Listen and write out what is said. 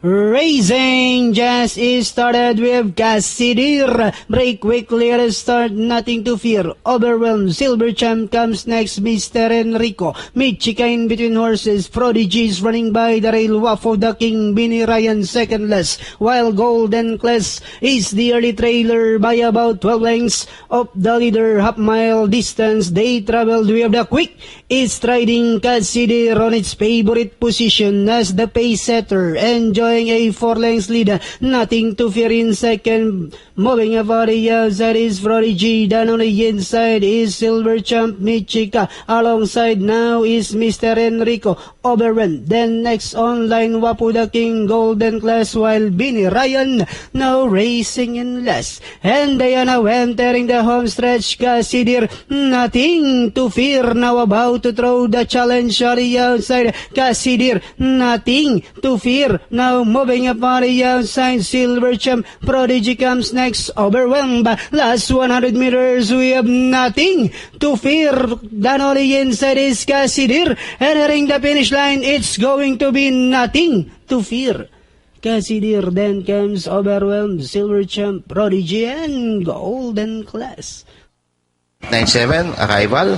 Racing just is started with Casidir. Break quickly at the start, nothing to fear. Overwhelmed, Silver Champ comes next, Mr. Enrico. Michika in between horses. Prodigies running by the rail. Wafo the King, Bini Ryan secondless. While Golden Class is the early trailer by about 12 lengths of the leader. Half mile distance they traveled with the quick. Is striding Casidir on its favorite position as the pace setter. Enjoying a 4 lengths lead, nothing to fear in second. Moving about the outside is Prodigy, down on the inside is Silver Champ Michika. Alongside now is Mr. Enrico. Overrun, then next online Wapu the King, Golden Class, while Bini Ryan now racing in last. And they are now entering the home stretch. Casidir, nothing to fear, now about to throw the challenge on the outside. Casidir, nothing to fear, now moving up on the outside. Silver Champ, Prodigy comes next. Overwhelmed, last 100 meters we have nothing to fear. Down on the inside is Casidir, entering the finish line. It's going to be nothing to fear. Casidir, then comes Overwhelmed, Silver Champ, Prodigy, and Golden Class. 97, Arrival.